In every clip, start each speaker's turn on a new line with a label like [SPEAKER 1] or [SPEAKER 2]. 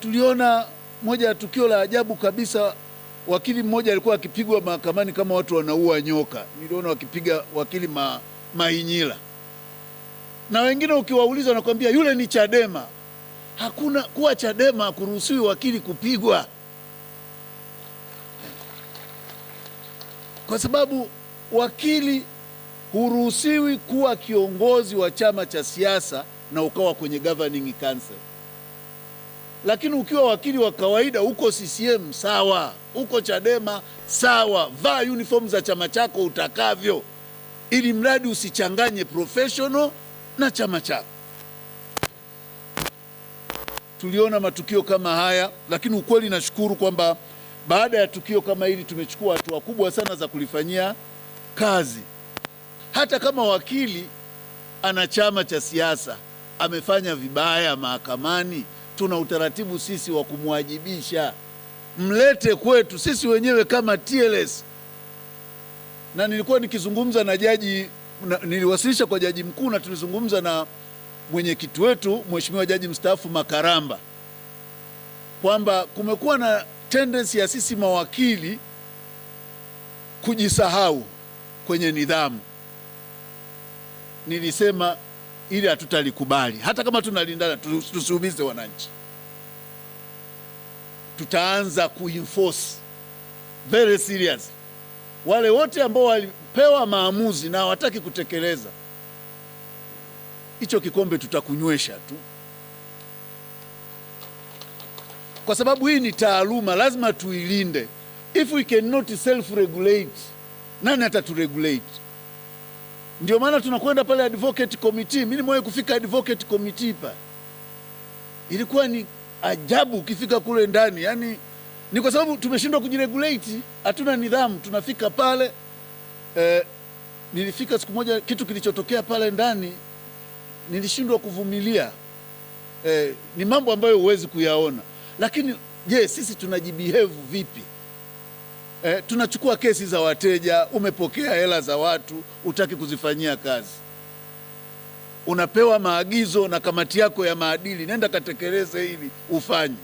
[SPEAKER 1] Tuliona moja ya tukio la ajabu kabisa, wakili mmoja alikuwa akipigwa mahakamani kama watu wanaua nyoka. Niliona wakipiga wakili Mahinyila, na wengine ukiwauliza wanakuambia yule ni Chadema. Hakuna kuwa Chadema kuruhusiwi wakili kupigwa, kwa sababu wakili huruhusiwi kuwa kiongozi wa chama cha siasa na ukawa kwenye governing council. Lakini ukiwa wakili wa kawaida, uko CCM sawa, uko Chadema sawa, vaa uniform za chama chako utakavyo, ili mradi usichanganye professional na chama chako. Tuliona matukio kama haya, lakini ukweli nashukuru kwamba baada ya tukio kama hili tumechukua hatua kubwa sana za kulifanyia kazi. Hata kama wakili ana chama cha siasa amefanya vibaya mahakamani, tuna utaratibu sisi wa kumwajibisha. Mlete kwetu sisi wenyewe kama TLS. Na nilikuwa nikizungumza na jaji, niliwasilisha kwa jaji mkuu, na tulizungumza na mwenyekiti wetu Mheshimiwa Jaji mstaafu Makaramba kwamba kumekuwa na tendency ya sisi mawakili kujisahau kwenye nidhamu. Nilisema ili hatutalikubali, hata kama tunalindana, tusiumize wananchi. Tutaanza kuenforce very serious wale wote ambao walipewa maamuzi na hawataki kutekeleza. Hicho kikombe tutakunywesha tu, kwa sababu hii ni taaluma, lazima tuilinde. If we cannot self regulate, nani ataturegulate? Ndio maana tunakwenda pale advocate committee. Mimi nimewahi kufika advocate committee pale, ilikuwa ni ajabu. Ukifika kule ndani, yani ni kwa sababu tumeshindwa kujiregulate, hatuna nidhamu. Tunafika pale nilifika siku moja, kitu kilichotokea pale ndani nilishindwa kuvumilia. Ni mambo ambayo huwezi kuyaona, lakini je, sisi tunajibehave vipi? Tunachukua kesi za wateja, umepokea hela za watu, hutaki kuzifanyia kazi, unapewa maagizo na kamati yako ya maadili, nenda katekeleze hili ufanye.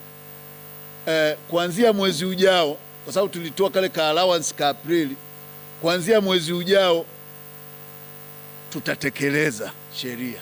[SPEAKER 1] Kuanzia mwezi ujao, kwa sababu tulitoa kale ka allowance ka Aprili, kuanzia mwezi ujao tutatekeleza sheria.